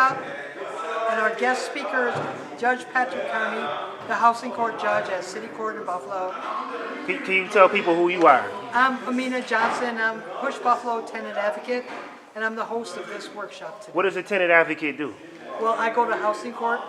workshop, and our guest speaker is Judge Patrick Carney, the Housing Court Judge at City Court in Buffalo. Can you tell people who you are? I'm Aminah Johnson. I'm Push Buffalo Tenant Advocate, and I'm the host of this workshop today. What does a tenant advocate do? Well, I go to Housing Court,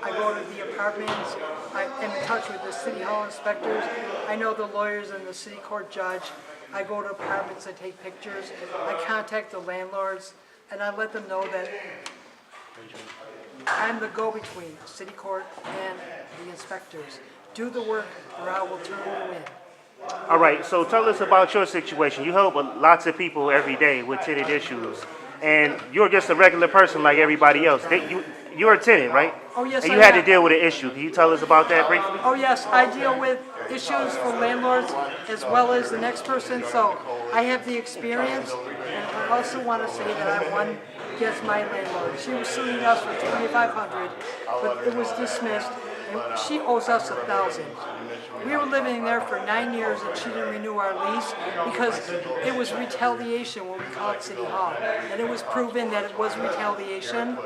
I go to the apartments, I'm in touch with the City Hall inspectors, I know the lawyers and the City Court Judge, I go to apartments, I take pictures, I contact the landlords, and I let them know that I'm the go-between, City Court and the inspectors. Do the work or I will turn you in. All right, so tell us about your situation. You help lots of people every day with tenant issues, and you're just a regular person like everybody else. You're a tenant, right? Oh, yes, and you I had am. to deal with an issue. Can you tell us about that briefly? Oh yes, I deal with issues from landlords as well as the next person, so I have the experience, and I also want to say that I won against my landlord. She was suing us for $2,500, but it was dismissed, and she owes us $1,000. We were living there for 9 years and she didn't renew our lease because it was retaliation when we called City Hall, and it was proven that it was retaliation,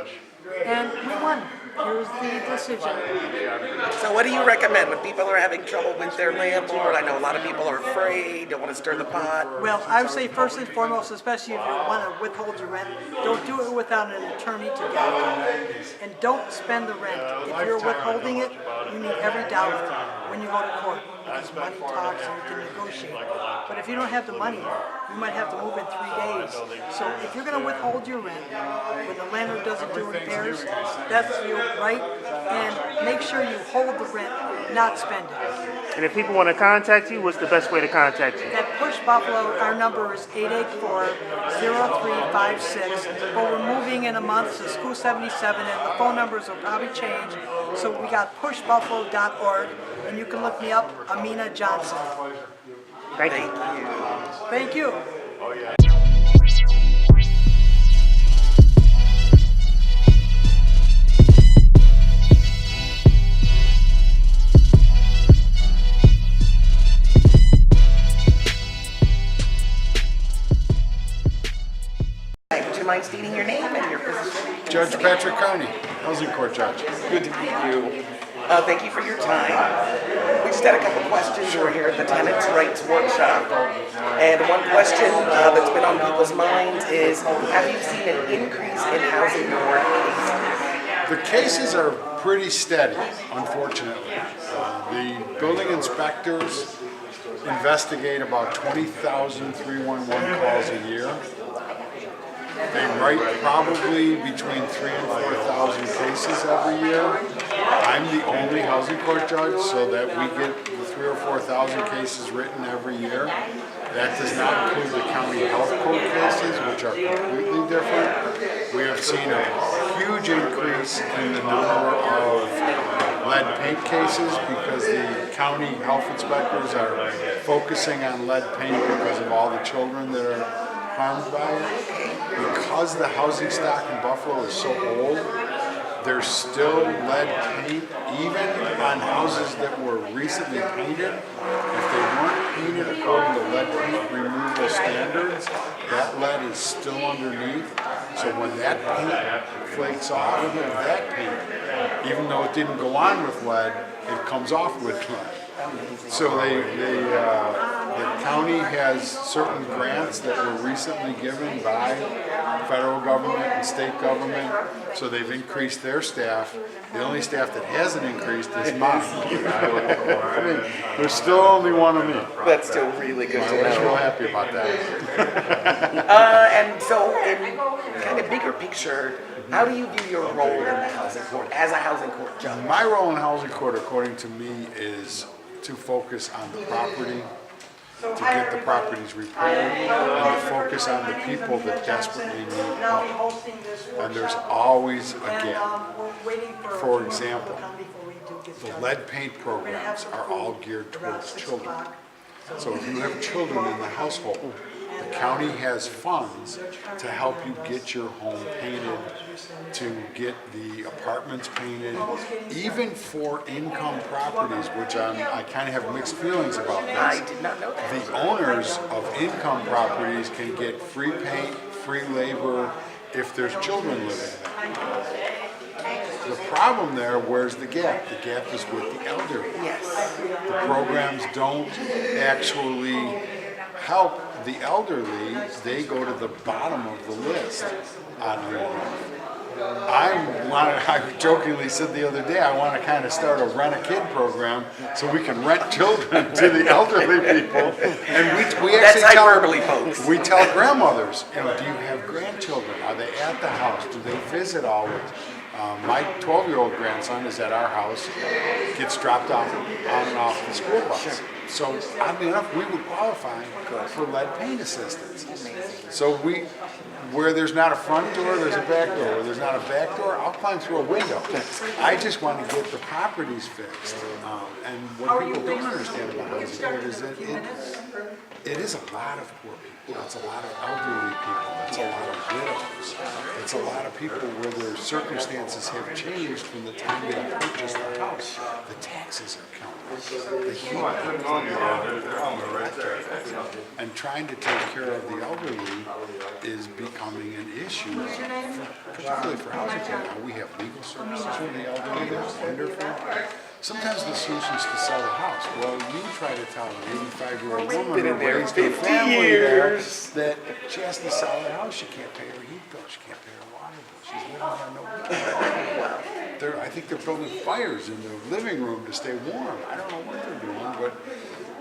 and we won. Here's the decision. So what do you recommend when people are having trouble with their landlord? I know a lot of people are afraid, don't want to stir the pot. Well, I would say first and foremost, especially if you want to withhold your rent, don't do it without an attorney to guide you. And don't spend the rent. If you're withholding it, you need every dollar when you go to court, because money talks and you can negotiate. But if you don't have the money, you might have to move in 3 days. So if you're going to withhold your rent, when the landlord doesn't do repairs, that's your right. And make sure you hold the rent, not spend it. And if people want to contact you, what's the best way to contact you? At Push Buffalo, our number is 884-0356, but we're moving in a month to School 77, and the phone numbers will probably change. So we got pushbuffalo.org, and you can look me up, Aminah Johnson. Thank you. Thank you. Would you mind stating your name and your position? Judge Patrick Carney, Housing Court Judge. Good to meet you. Thank you for your time. We just had a couple questions. We're here at the Tenants' Rights Workshop. And one question that's been on people's minds is, have you seen an increase in housing court cases? The cases are pretty steady, unfortunately. The building inspectors investigate about 20,000 311 calls a year. They write probably between 3,000 and 4,000 cases every year. I'm the only housing court judge, so that we get the 3,000 or 4,000 cases written every year. That does not include the county health code cases, which are completely different. We have seen a huge increase in the number of lead paint cases because the county health inspectors are focusing on lead paint because of all the children that are harmed by it. Because the housing stock in Buffalo is so old, there's still lead paint, even on houses that were recently painted. If they weren't painted according to lead paint removal standards, that lead is still underneath. So when that paint flakes off, even that paint, even though it didn't go on with lead, it comes off with lead. So the county has certain grants that were recently given by federal government and state government, so they've increased their staff. The only staff that hasn't increased is mine. I mean, there's still only one of me. That's still really good to I was real know. happy about that. And so, in kind of bigger picture, how do you view your role in the housing court as a housing court judge? My role in housing court, according to me, is to focus on the property, to get the properties repaired, and to focus on the people that desperately need help. And there's always a gap. For example, the lead paint programs are all geared towards children. So if you have children in the household, the county has funds to help you get your home painted, to get the apartments painted, even for income properties, which I kind of have mixed feelings about this. I did not know that. The owners of income properties can get free paint, free labor, if there's children living there. The problem there, where's the gap? The gap is with the elderly. Yes. The programs don't actually help the elderly. They go to the bottom of the list, oddly enough. I jokingly said the other day, I want to kind of start a rent-a-kid program so we can rent children to the elderly people. And we That's actually hyperbole, folks. we tell grandmothers, do you have grandchildren? Are they at the house? Do they visit always? My 12-year-old grandson is at our house, gets dropped off on and off the school bus. So oddly enough, we would qualify for lead paint assistance. So where there's not a front door, there's a back door. Where there's not a back door, I'll climb through a window. I just want to get the properties fixed. And what people don't understand about housing code is that it is a lot of poor people. It's a lot of elderly people. It's a lot of widows. It's a lot of people where their circumstances have changed from the time they purchased the house. The taxes are counted. The heat comes on the electric. And trying to take care of the elderly is becoming an issue, particularly for housing code. Now we have legal services for the elderly. That's wonderful. Sometimes the solution is to sell the house. Well, you try to tell an 85-year-old woman who raised her family there that she has to sell the house. She can't pay her heat bill. She can't pay her water bill. She's living on no income. I think they're building fires in the living room to stay warm. I don't know what they're doing, but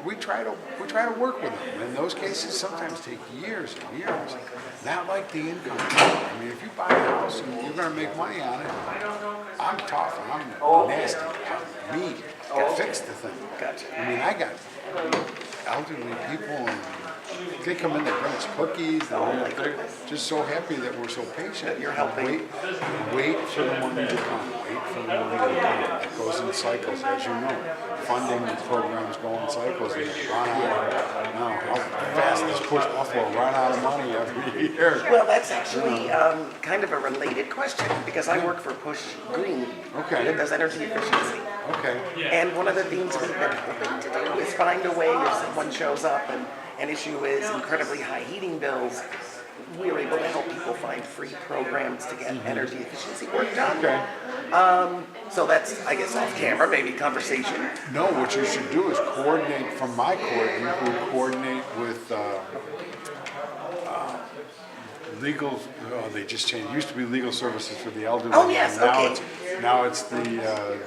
we try to work with them. And those cases sometimes take years and years. Not like the income. I mean, if you buy a house and you're going to make money on it, I'm tough. I'm nasty. I'm mean. I fix the thing. Gotcha. I mean, I got elderly people and they come in, they bring us cookies, and they're just so happy that we're so patient. You're helping. Wait for the money to come. Wait for the money to come. It goes in cycles, as you know. Funding programs go in cycles. They run out. How fast does Push Buffalo run out of money every year? Well, that's actually kind of a related question because I work for Push Green. Okay. That does energy efficiency. Okay. And one of the things we've been hoping to do is find a way if someone shows up and an issue is incredibly high heating bills, we are able to help people find free programs to get energy efficiency work done. Okay. So that's, I guess, off camera, maybe conversation. No, what you should do is coordinate from my court. You could coordinate with legal. They just changed. It used to be Legal Services for the Elderly. Oh yes, Now it's the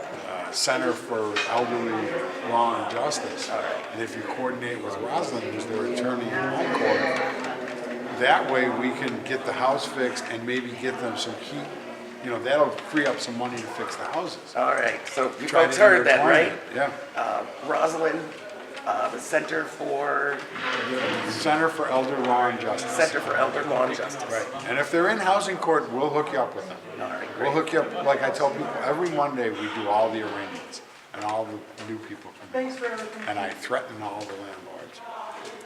Center for Elderly Law and Justice. And if you coordinate with Rosalind, who's their attorney in my court, that way we can get the house fixed and maybe get them some heat. That'll free up some money to fix the houses. All right, so you Try folks to heard that, right? Yeah. Rosalind, the Center for Elder Law and Justice. Center for Elder Law and Justice. Right. And if they're in housing court, we'll hook you up with them. All right, We'll great. hook you up, like I tell people, every Monday we do all the arrangements and all the new people come in. Thanks for everything. And I threaten all the landlords.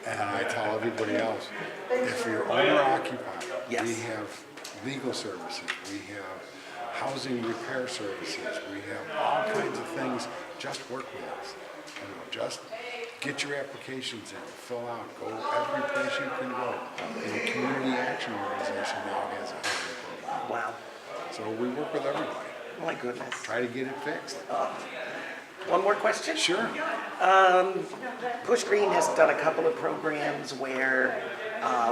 And I tell everybody else, if you're owner occupied, Yes. we have legal services, we have housing repair services, we have all kinds of things. Just work with us. Just get your applications in, fill out, go every place you can go. And the Community Action Organization now has a housing program. Wow, So we work with everybody. my goodness. Try to get it fixed. One more question? Sure. Push Green has done a couple of programs where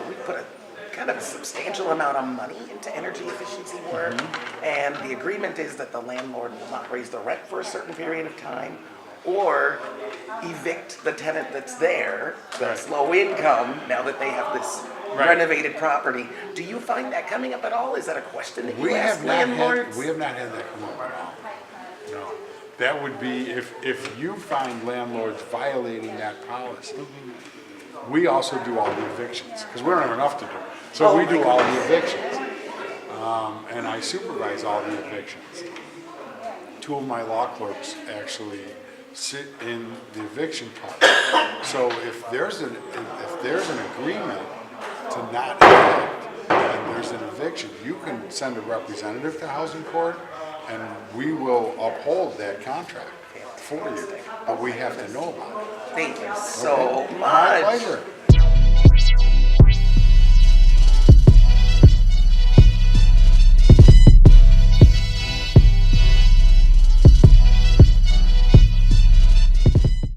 we put a kind of a substantial amount of money into energy efficiency work, and the agreement is that the landlord will not raise the rent for a certain period of time or evict the tenant that's there, that's low income, now that they have this renovated property. Do you find that coming up at all? Is that a question that you ask landlords? We have not had that come up at all. No. That would be if you find landlords violating that policy. We also do all the evictions because we don't have enough to do. So we do all the evictions. And I supervise all the evictions. Two of my law clerks actually sit in the eviction part. So if there's an agreement to not evict and there's an eviction, you can send a representative to housing court and we will uphold that contract for you. But we have to know about it. Thank you so My much. pleasure.